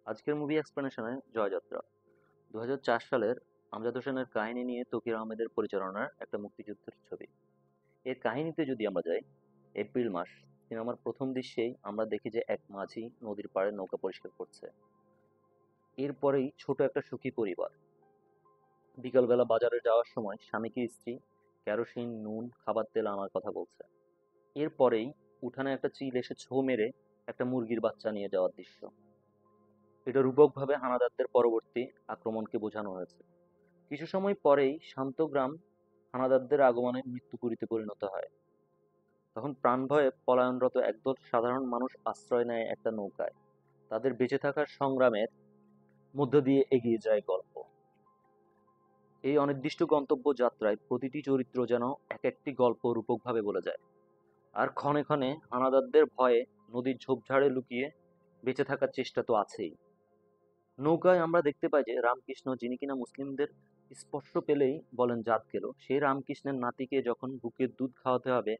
আজকের মুভি এক্সপ্লেনেশনে জয়যাত্রা 2004 সালের আমজাদ হোসেনের কাহিনী নিয়ে তকির আহমেদের পরিচালনার একটা মুক্তিযুদ্ধের ছবি। এর কাহিনীতে যদি আমরা যাই, এপ্রিল মাস, সিনেমার প্রথম দৃশ্যেই আমরা দেখি যে এক মাঝি নদীর পাড়ে নৌকা পরিষ্কার করছে। এরপরেই ছোট একটা সুখী পরিবার বিকালবেলা বাজারে যাওয়ার সময় স্বামীকে স্ত্রী কেরোসিন, নুন, খাবার তেল আনার কথা বলছে। এরপরেই উঠানে একটা চিল এসে ছোঁ মেরে একটা মুরগির বাচ্চা নিয়ে যাওয়ার দৃশ্য। এটা রূপকভাবে হানাদারদের পরবর্তী আক্রমণকে বোঝানো হয়েছে। কিছু সময় পরেই শান্ত গ্রাম হানাদারদের আগমনে মৃত্যুপুরীতে পরিণত হয়। তখন প্রাণভয়ে পলায়নরত একদল সাধারণ মানুষ আশ্রয় নেয় একটা নৌকায়। তাদের বেঁচে থাকার সংগ্রামের মধ্য দিয়ে এগিয়ে যায় গল্প। এই অনির্দিষ্ট গন্তব্য যাত্রায় প্রতিটি চরিত্র যেন এক একটি গল্প রূপকভাবে বলে যায়। আর ক্ষণে ক্ষণে হানাদারদের ভয়ে নদীর ঝোপঝাড়ে লুকিয়ে বেঁচে থাকার চেষ্টা তো আছেই। নৌকায় আমরা দেখতে পাই যে রামকৃষ্ণ, যিনি কিনা মুসলিমদের স্পর্শ পেলেই বলেন জাত গেল, সেই রামকৃষ্ণের নাতিকে যখন বুকের দুধ খাওয়াতে হবে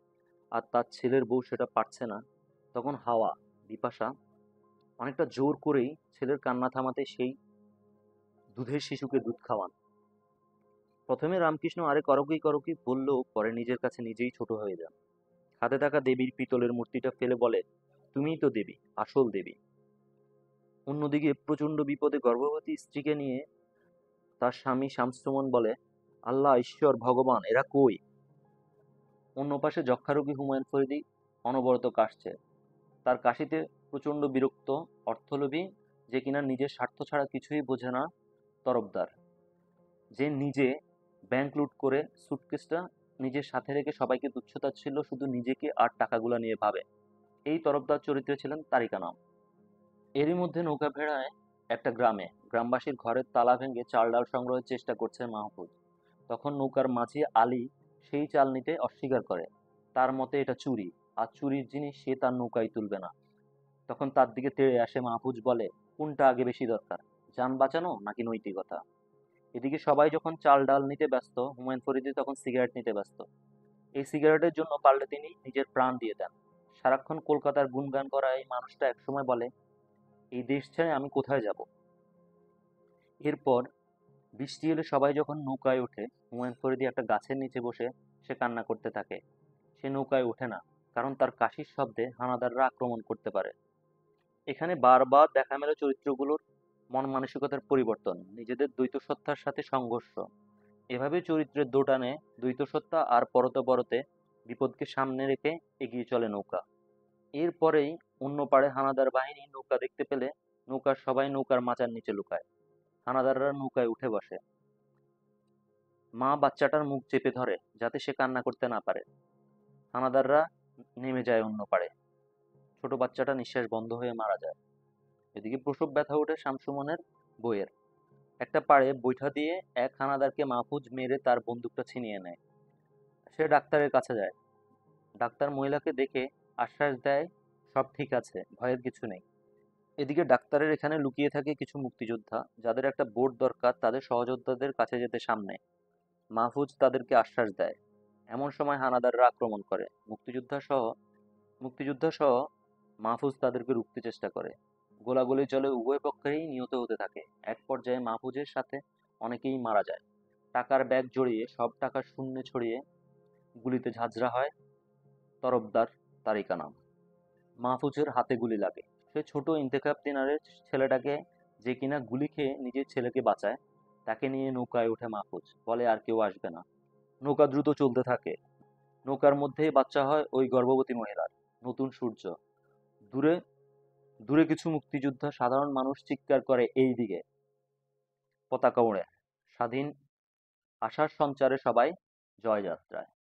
আর তার ছেলের বউ সেটা পারছে না, তখন হাওয়া, বিপাশা অনেকটা জোর করেই ছেলের কান্না থামাতে সেই দুধের শিশুকে দুধ খাওয়ান। প্রথমে রামকৃষ্ণ আরে করকি করকি বললেও পরে নিজের কাছে নিজেই ছোট হয়ে যান। হাতে থাকা দেবীর পিতলের মূর্তিটা ফেলে বলে, তুমিই তো দেবী, আসল দেবী। অন্যদিকে প্রচন্ড বিপদে গর্ভবতী স্ত্রীকে নিয়ে তার স্বামী শামসুমন বলে, আল্লাহ, ঈশ্বর, ভগবান এরা কই? অন্য পাশে যক্ষ্মারোগী হুমায়ুন ফরিদি অনবরত কাশছে। তার কাশিতে প্রচন্ড বিরক্ত অর্থলোভী, যে কিনা নিজের স্বার্থ ছাড়া কিছুই বোঝে না তরফদার, যে নিজে ব্যাংক লুট করে সুটকেসটা নিজের সাথে রেখে সবাইকে তুচ্ছতাচ্ছিল্য, শুধু নিজেকে আর টাকাগুলা নিয়ে ভাবে। এই তরফদার চরিত্রে ছিলেন তারিকা নাম। এরই মধ্যে নৌকা ভেড়ায় একটা গ্রামে গ্রামবাসীর ঘরের তালা ভেঙে চাল ডাল সংগ্রহের চেষ্টা করছে মাহফুজ। তখন নৌকার মাঝি আলী সেই চাল নিতে অস্বীকার করে। তার মতে এটা চুরি, আর চুরির জিনিস সে তার নৌকায় তুলবে না। তখন তার দিকে তেড়ে আসে মাহফুজ, বলে, কোনটা আগে বেশি দরকার, যান বাঁচানো নাকি নৈতিকতা? এদিকে সবাই যখন চাল ডাল নিতে ব্যস্ত, হুমায়ুন ফরিদি তখন সিগারেট নিতে ব্যস্ত। এই সিগারেটের জন্য পারলে তিনি নিজের প্রাণ দিয়ে দেন। সারাক্ষণ কলকাতার গুণগান করা এই মানুষটা একসময় বলে, এই দেশ ছেড়ে আমি কোথায় যাব? এরপর বৃষ্টি এলে সবাই যখন নৌকায় ওঠে, হুমায়ুন ফরিদি একটা গাছের নিচে বসে সে কান্না করতে থাকে। সে নৌকায় ওঠে না, কারণ তার কাশির শব্দে হানাদাররা আক্রমণ করতে পারে। এখানে বারবার দেখা মেলে চরিত্রগুলোর মন মানসিকতার পরিবর্তন, নিজেদের দ্বৈতসত্তার সাথে সংঘর্ষ। এভাবে চরিত্রের দোটানে দ্বৈতসত্তা আর পরতে পরতে বিপদকে সামনে রেখে এগিয়ে চলে নৌকা। এরপরেই অন্য পাড়ে হানাদার বাহিনী নৌকা দেখতে পেলে নৌকার সবাই নৌকার মাচার নিচে লুকায়। হানাদাররা নৌকায় উঠে বসে। মা বাচ্চাটার মুখ চেপে ধরে যাতে সে কান্না করতে না পারে। হানাদাররা নেমে যায় অন্য পাড়ে। ছোট বাচ্চাটা নিঃশ্বাস বন্ধ হয়ে মারা যায়। এদিকে প্রসব ব্যথা ওঠে শামসুমনের বইয়ের। একটা পাড়ে বৈঠা দিয়ে এক হানাদারকে মাহফুজ মেরে তার বন্দুকটা ছিনিয়ে নেয়। সে ডাক্তারের কাছে যায়। ডাক্তার মহিলাকে দেখে আশ্বাস দেয়, সব ঠিক আছে, ভয়ের কিছু নেই। এদিকে ডাক্তারের এখানে লুকিয়ে থাকে কিছু মুক্তিযোদ্ধা, যাদের একটা বোট দরকার তাদের সহযোদ্ধাদের কাছে যেতে সামনে। মাহফুজ তাদেরকে আশ্বাস দেয়। এমন সময় হানাদাররা আক্রমণ করে। মুক্তিযোদ্ধা সহ মাহফুজ তাদেরকে রুখতে চেষ্টা করে। গোলাগুলি চলে, উভয় পক্ষেই নিহত হতে থাকে। এক পর্যায়ে মাহফুজের সাথে অনেকেই মারা যায়। টাকার ব্যাগ জড়িয়ে সব টাকা শূন্যে ছড়িয়ে গুলিতে ঝাঁঝরা হয় তরফদার তারিকা নাম। মাহফুজের হাতে গুলি লাগে। সে ছোট ইন্তেখাব দিনারের ছেলেটাকে, যে কিনা গুলি খেয়ে নিজের ছেলেকে বাঁচায়, তাকে নিয়ে নৌকায় ওঠে মাহফুজ, বলে আর কেউ আসবে না। নৌকা দ্রুত চলতে থাকে। নৌকার মধ্যেই বাচ্চা হয় ওই গর্ভবতী মহিলার। নতুন সূর্য। দূরে দূরে কিছু মুক্তিযোদ্ধা, সাধারণ মানুষ চিৎকার করে, এই দিকে পতাকা ওড়ে। স্বাধীন আশার সঞ্চারে সবাই জয়যাত্রায়।